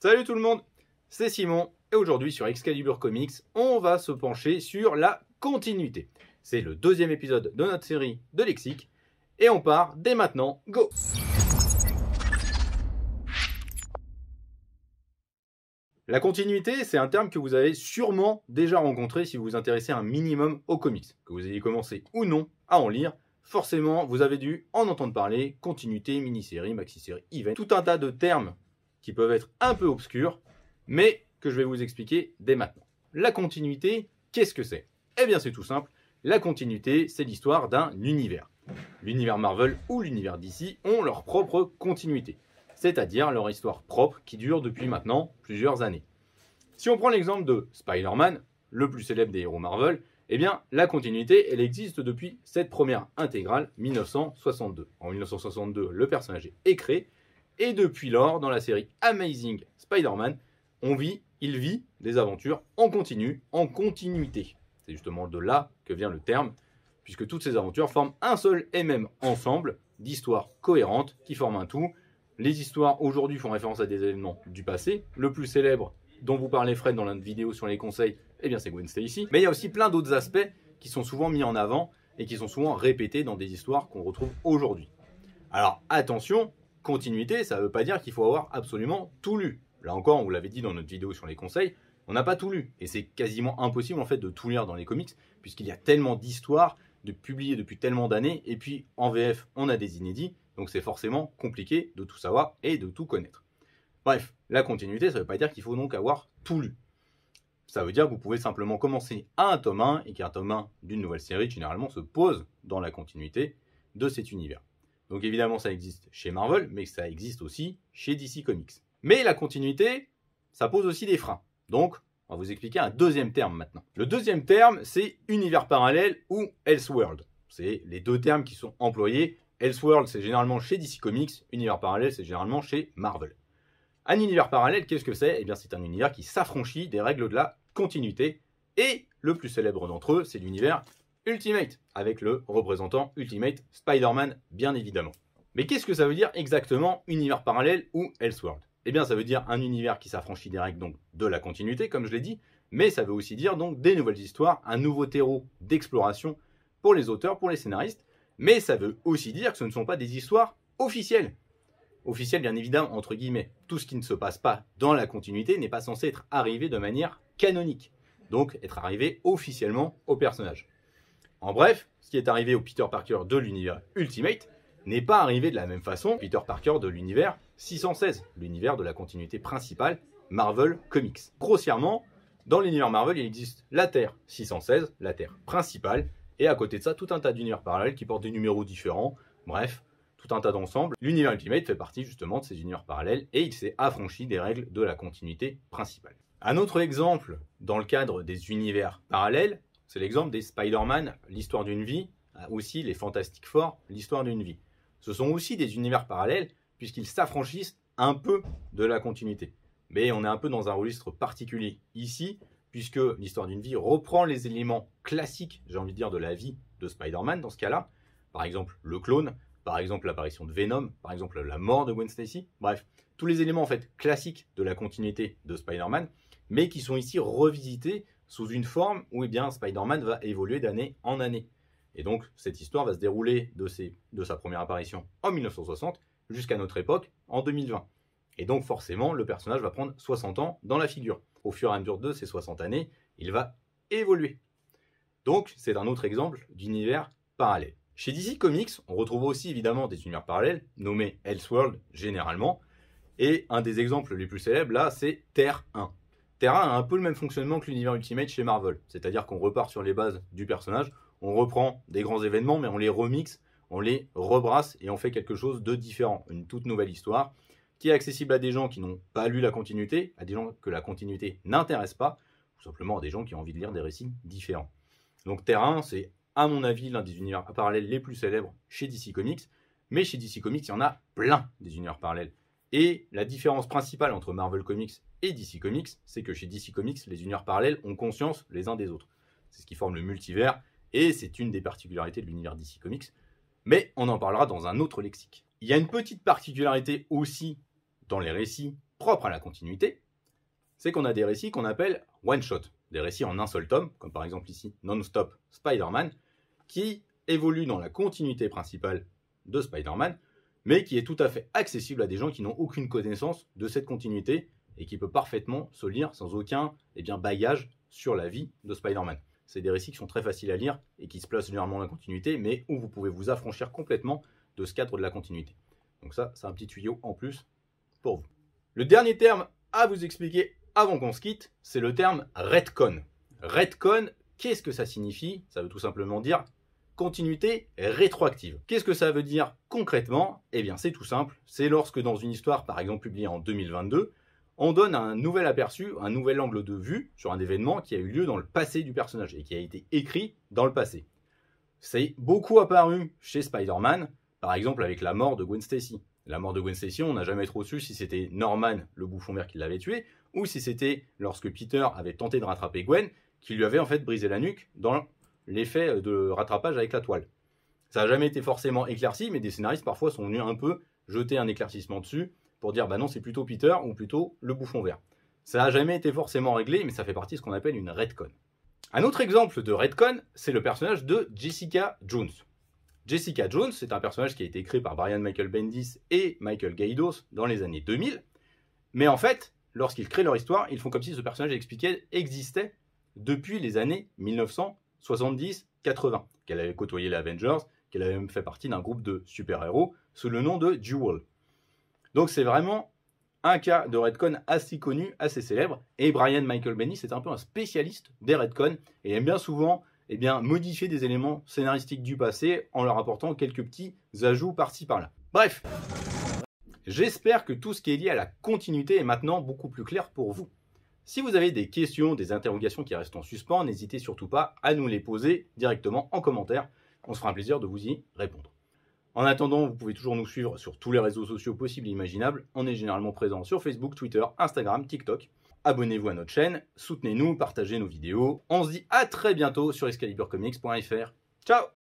Salut tout le monde, c'est Simon et aujourd'hui sur Excalibur Comics, on va se pencher sur la continuité. C'est le deuxième épisode de notre série de lexique et on part dès maintenant, go! La continuité, c'est un terme que vous avez sûrement déjà rencontré si vous vous intéressez un minimum aux comics. Que vous ayez commencé ou non à en lire, forcément vous avez dû en entendre parler, continuité, mini-série, maxi-série, event, tout un tas de termes qui peuvent être un peu obscurs, mais que je vais vous expliquer dès maintenant. La continuité, qu'est-ce que c'est? Eh bien c'est tout simple, la continuité c'est l'histoire d'un univers. L'univers Marvel ou l'univers DC ont leur propre continuité, c'est-à-dire leur histoire propre qui dure depuis maintenant plusieurs années. Si on prend l'exemple de Spider-Man, le plus célèbre des héros Marvel, eh bien la continuité elle existe depuis cette première intégrale 1962. En 1962, le personnage est créé, et depuis lors, dans la série Amazing Spider-Man, il vit des aventures en continuité. C'est justement de là que vient le terme, puisque toutes ces aventures forment un seul et même ensemble d'histoires cohérentes qui forment un tout. Les histoires aujourd'hui font référence à des événements du passé. Le plus célèbre, dont vous parlez Fred dans la vidéo sur les conseils, eh bien c'est Gwen Stacy. Mais il y a aussi plein d'autres aspects qui sont souvent mis en avant et qui sont souvent répétés dans des histoires qu'on retrouve aujourd'hui. Alors attention, continuité, ça ne veut pas dire qu'il faut avoir absolument tout lu. Là encore, on vous l'avait dit dans notre vidéo sur les conseils, on n'a pas tout lu. Et c'est quasiment impossible en fait de tout lire dans les comics, puisqu'il y a tellement d'histoires, de publiées depuis tellement d'années, et puis en VF, on a des inédits, donc c'est forcément compliqué de tout savoir et de tout connaître. Bref, la continuité, ça ne veut pas dire qu'il faut donc avoir tout lu. Ça veut dire que vous pouvez simplement commencer à un tome 1, et qu'un tome 1 d'une nouvelle série, généralement, se pose dans la continuité de cet univers. Donc évidemment, ça existe chez Marvel, mais ça existe aussi chez DC Comics. Mais la continuité, ça pose aussi des freins. Donc, on va vous expliquer un deuxième terme maintenant. Le deuxième terme, c'est univers parallèle ou Elseworld. C'est les deux termes qui sont employés. Elseworld, c'est généralement chez DC Comics. Univers parallèle, c'est généralement chez Marvel. Un univers parallèle, qu'est-ce que c'est? Eh bien, c'est un univers qui s'affranchit des règles de la continuité. Et le plus célèbre d'entre eux, c'est l'univers Ultimate, avec le représentant Ultimate Spider-Man, bien évidemment. Mais qu'est-ce que ça veut dire exactement univers parallèle ou Elseworld? Eh bien, ça veut dire un univers qui s'affranchit des règles donc, de la continuité, comme je l'ai dit, mais ça veut aussi dire donc des nouvelles histoires, un nouveau terreau d'exploration pour les auteurs, pour les scénaristes, mais ça veut aussi dire que ce ne sont pas des histoires officielles. Officielles, bien évidemment, entre guillemets. Tout ce qui ne se passe pas dans la continuité n'est pas censé être arrivé de manière canonique, donc être arrivé officiellement au personnage. En bref, ce qui est arrivé au Peter Parker de l'univers Ultimate n'est pas arrivé de la même façon au Peter Parker de l'univers 616, l'univers de la continuité principale Marvel Comics. Grossièrement, dans l'univers Marvel, il existe la Terre 616, la Terre principale, et à côté de ça, tout un tas d'univers parallèles qui portent des numéros différents, bref, tout un tas d'ensembles. L'univers Ultimate fait partie justement de ces univers parallèles et il s'est affranchi des règles de la continuité principale. Un autre exemple dans le cadre des univers parallèles, c'est l'exemple des Spider-Man, l'histoire d'une vie, aussi les Fantastic Four, l'histoire d'une vie. Ce sont aussi des univers parallèles puisqu'ils s'affranchissent un peu de la continuité. Mais on est un peu dans un registre particulier ici, puisque l'histoire d'une vie reprend les éléments classiques, j'ai envie de dire, de la vie de Spider-Man dans ce cas-là. Par exemple, le clone, par exemple l'apparition de Venom, par exemple la mort de Gwen Stacy. Bref, tous les éléments en fait classiques de la continuité de Spider-Man, mais qui sont ici revisités sous une forme où eh bien, Spider-Man va évoluer d'année en année. Et donc, cette histoire va se dérouler de sa première apparition en 1960 jusqu'à notre époque en 2020. Et donc, forcément, le personnage va prendre 60 ans dans la figure. Au fur et à mesure de ces 60 années, il va évoluer. Donc, c'est un autre exemple d'univers parallèle. Chez DC Comics, on retrouve aussi évidemment des univers parallèles, nommés Elseworld généralement. Et un des exemples les plus célèbres, là, c'est Terre 1. Terre 1 a un peu le même fonctionnement que l'univers Ultimate chez Marvel. C'est-à-dire qu'on repart sur les bases du personnage, on reprend des grands événements, mais on les remixe, on les rebrasse et on fait quelque chose de différent. Une toute nouvelle histoire qui est accessible à des gens qui n'ont pas lu la continuité, à des gens que la continuité n'intéresse pas, ou simplement à des gens qui ont envie de lire des récits différents. Donc Terre 1, c'est à mon avis l'un des univers parallèles les plus célèbres chez DC Comics, mais chez DC Comics, il y en a plein des univers parallèles. Et la différence principale entre Marvel Comics et DC Comics, c'est que chez DC Comics, les univers parallèles ont conscience les uns des autres. C'est ce qui forme le multivers, et c'est une des particularités de l'univers DC Comics, mais on en parlera dans un autre lexique. Il y a une petite particularité aussi dans les récits propre à la continuité, c'est qu'on a des récits qu'on appelle one-shot, des récits en un seul tome, comme par exemple ici Non-Stop Spider-Man, qui évoluent dans la continuité principale de Spider-Man, mais qui est tout à fait accessible à des gens qui n'ont aucune connaissance de cette continuité et qui peut parfaitement se lire sans aucun bagage sur la vie de Spider-Man. C'est des récits qui sont très faciles à lire et qui se placent généralement dans la continuité, mais où vous pouvez vous affranchir complètement de ce cadre de la continuité. Donc ça, c'est un petit tuyau en plus pour vous. Le dernier terme à vous expliquer avant qu'on se quitte, c'est le terme retcon. Retcon, qu'est-ce que ça signifie? Ça veut tout simplement dire continuité rétroactive. Qu'est-ce que ça veut dire concrètement? Eh bien, c'est tout simple. C'est lorsque dans une histoire, par exemple publiée en 2022, on donne un nouvel aperçu, un nouvel angle de vue sur un événement qui a eu lieu dans le passé du personnage et qui a été écrit dans le passé. C'est beaucoup apparu chez Spider-Man, par exemple avec la mort de Gwen Stacy. La mort de Gwen Stacy, on n'a jamais trop su si c'était Norman, le bouffon vert, qui l'avait tué, ou si c'était lorsque Peter avait tenté de rattraper Gwen, qui lui avait en fait brisé la nuque dans l'effet de rattrapage avec la toile. Ça n'a jamais été forcément éclairci, mais des scénaristes parfois sont venus un peu jeter un éclaircissement dessus pour dire bah non, c'est plutôt Peter ou plutôt le bouffon vert. Ça n'a jamais été forcément réglé, mais ça fait partie de ce qu'on appelle une retcon. Un autre exemple de retcon, c'est le personnage de Jessica Jones. Jessica Jones, c'est un personnage qui a été créé par Brian Michael Bendis et Michael Gaydos dans les années 2000. Mais en fait, lorsqu'ils créent leur histoire, ils font comme si ce personnage existait depuis les années 1970-80, qu'elle avait côtoyé les Avengers, qu'elle avait même fait partie d'un groupe de super-héros sous le nom de Jewel. Donc c'est vraiment un cas de retcon assez connu, assez célèbre, et Brian Michael Bendis est un peu un spécialiste des retcons et aime bien souvent modifier des éléments scénaristiques du passé en leur apportant quelques petits ajouts par-ci par-là. Bref, j'espère que tout ce qui est lié à la continuité est maintenant beaucoup plus clair pour vous. Si vous avez des questions, des interrogations qui restent en suspens, n'hésitez surtout pas à nous les poser directement en commentaire. On se fera un plaisir de vous y répondre. En attendant, vous pouvez toujours nous suivre sur tous les réseaux sociaux possibles et imaginables. On est généralement présent sur Facebook, Twitter, Instagram, TikTok. Abonnez-vous à notre chaîne, soutenez-nous, partagez nos vidéos. On se dit à très bientôt sur excaliburcomics.fr. Ciao!